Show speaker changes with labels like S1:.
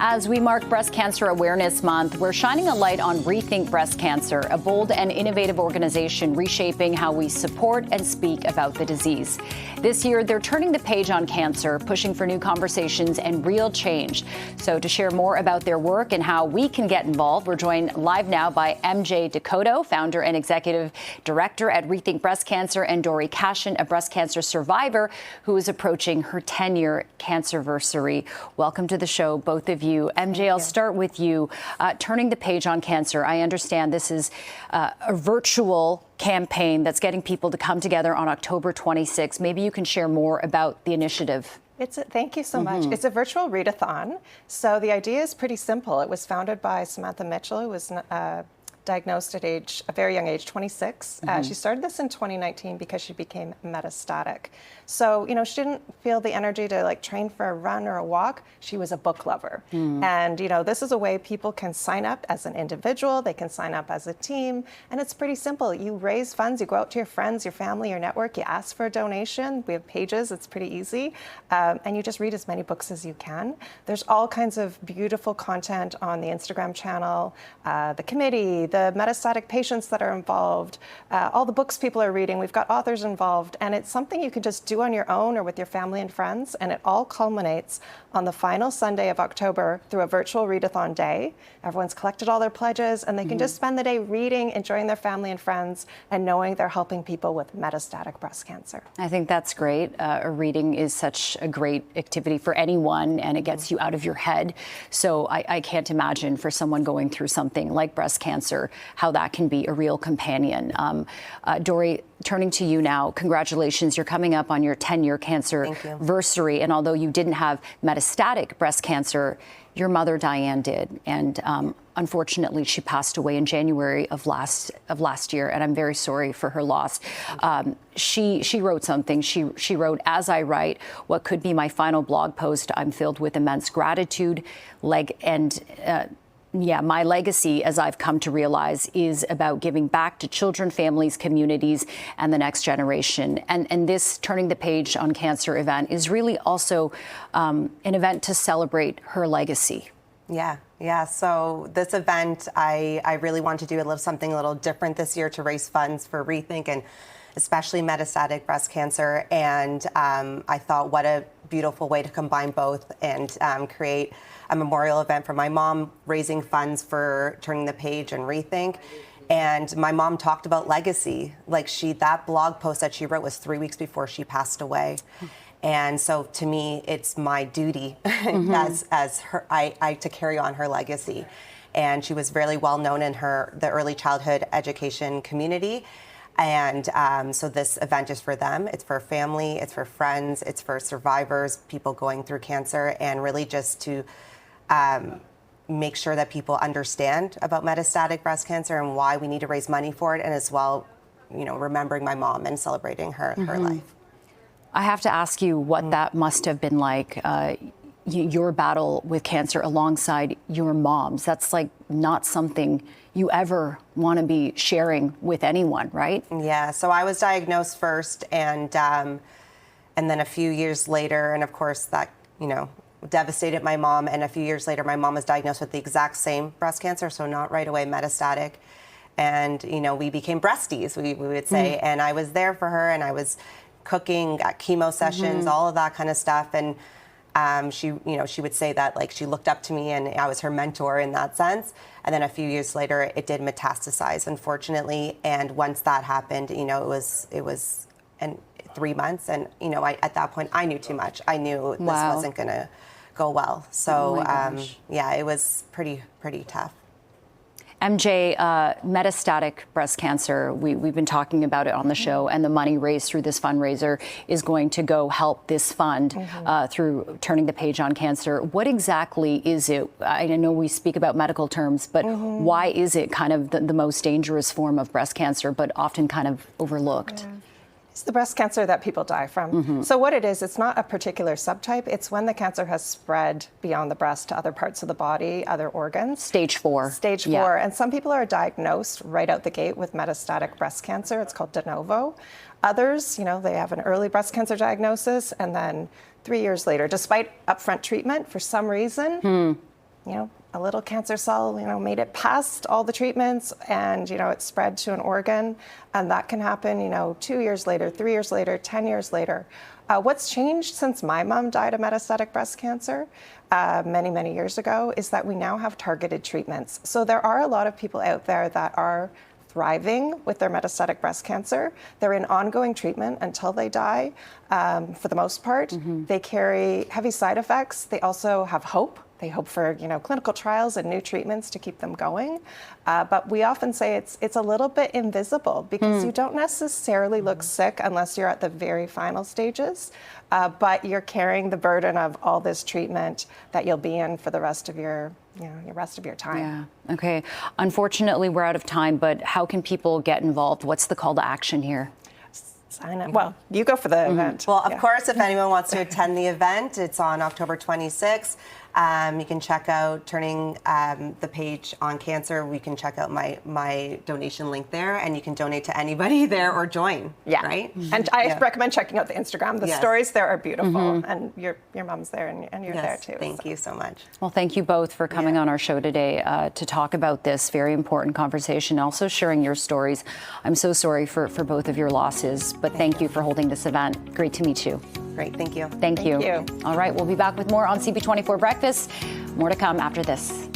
S1: As we mark Breast Cancer Awareness Month, we're shining a light on Rethink Breast Cancer, a bold and innovative organization reshaping how we support and speak about the disease. This year, they're turning the page on cancer, pushing for new conversations and real change. So to share more about their work and how we can get involved, we're joined live now by MJ DeCoteau, founder and executive director at Rethink Breast Cancer, and Dory Kashin, a breast cancer survivor who is approaching her 10-year cancerversary. Welcome to the show, both of you. MJ, I'll start with you. Turning the page on cancer. I understand this is a virtual campaign that's getting people to come together on October 26th. Maybe you can share more about the initiative.
S2: Thank you so much. It's a virtual read-a-thon. So the idea is pretty simple. It was founded by Samantha Mitchell, who was diagnosed at a very young age, 26. She started this in 2019 because she became metastatic. So, she didn't feel the energy to train for a run or a walk. She was a book lover. And, this is a way people can sign up as an individual. They can sign up as a team. And it's pretty simple. You raise funds, you go out to your friends, your family, your network, you ask for a donation. We have pages, it's pretty easy. And you just read as many books as you can. There's all kinds of beautiful content on the Instagram channel, the committee, the metastatic patients that are involved, all the books people are reading. We've got authors involved, and it's something you can just do on your own or with your family and friends, and it all culminates on the final Sunday of October through a virtual read-a-thon day. Everyone's collected all their pledges, and they can just spend the day reading, enjoying their family and friends, and knowing they're helping people with metastatic breast cancer.
S1: I think that's great. Reading is such a great activity for anyone, and it gets you out of your head. So I can't imagine for someone going through something like breast cancer, how that can be a real companion. Dory, turning to you now, congratulations. You're coming up on your 10-year cancerversary. And although you didn't have metastatic breast cancer, your mother, Diane, did. And unfortunately, she passed away in January of last year. And I'm very sorry for her loss. She wrote something. She wrote, "As I write what could be my final blog post, I'm filled with immense gratitude, my legacy, as I've come to realize, is about giving back to children, families, communities, and the next generation." And this Turning the Page on Cancer event is really also an event to celebrate her legacy.
S3: Yeah. So this event, I really want to do something a little different this year to raise funds for Rethink and especially metastatic breast cancer. And I thought, what a beautiful way to combine both and create a memorial event for my mom, raising funds for Turning the Page and Rethink. And my mom talked about legacy. That blog post that she wrote was 3 weeks before she passed away. And so to me, it's my duty as her, to carry on her legacy. And she was really well known in the early childhood education community. And so this event is for them. It's for family, it's for friends, it's for survivors, people going through cancer, and really just to make sure that people understand about metastatic breast cancer and why we need to raise money for it, and as well, remembering my mom and celebrating her life.
S1: I have to ask you what that must have been like, your battle with cancer alongside your mom's. That's not something you ever want to be sharing with anyone, right? Yeah,
S3: so I was diagnosed first, and then a few years later, and of course that, devastated my mom. And a few years later, my mom was diagnosed with the exact same breast cancer, so not right away metastatic. And, we became breasties, we would say. And I was there for her, and I was cooking at chemo sessions, all of that kind of stuff. And she would say that she looked up to me and I was her mentor in that sense. And then a few years later, it did metastasize, unfortunately. And once that happened, it was 3 months. And, at that point, I knew too much. I knew this wasn't going to go well. So, it was pretty tough.
S1: MJ, metastatic breast cancer, we've been talking about it on the show, and the money raised through this fundraiser is going to go help this fund through Turning the Page on Cancer. What exactly is it? I know we speak about medical terms, but why is it kind of the most dangerous form of breast cancer, but often kind of overlooked?
S2: It's the breast cancer that people die from. So what it is, it's not a particular subtype. It's when the cancer has spread beyond the breast to other parts of the body, other organs.
S1: Stage 4.
S2: Stage 4. And some people are diagnosed right out the gate with metastatic breast cancer. It's called de novo. Others, they have an early breast cancer diagnosis, and then 3 years later, despite upfront treatment, for some reason, a little cancer cell, made it past all the treatments and, it spread to an organ. And that can happen, 2 years later, 3 years later, 10 years later. What's changed since my mom died of metastatic breast cancer many, many years ago is that we now have targeted treatments. So there are a lot of people out there that are thriving with their metastatic breast cancer. They're in ongoing treatment until they die, for the most part. They carry heavy side effects. They also have hope. They hope for clinical trials and new treatments to keep them going. But we often say it's a little bit invisible because you don't necessarily look sick unless you're at the very final stages. But you're carrying the burden of all this treatment that you'll be in for the rest of your time.
S1: Yeah. Okay. Unfortunately, we're out of time, but how can people get involved? What's the call to action here?
S2: Sign up. Well, you go for the event.
S3: Well, of course, if anyone wants to attend the event, it's on October 26th. You can check out Turning the Page on Cancer. We can check out my donation link there, and you can donate to anybody there or join.
S2: Yeah.
S3: Right?
S2: And I recommend checking out the Instagram. The stories there are beautiful, and your mom's there, and you're there too.
S3: Thank you so much.
S1: Well, thank you both for coming on our show today to talk about this very important conversation, also sharing your stories. I'm so sorry for both of your losses, but thank you for holding this event. Great to meet you.
S3: Great, thank you.
S1: Thank you. All right, we'll be back with more on CP24 Breakfast. More to come after this.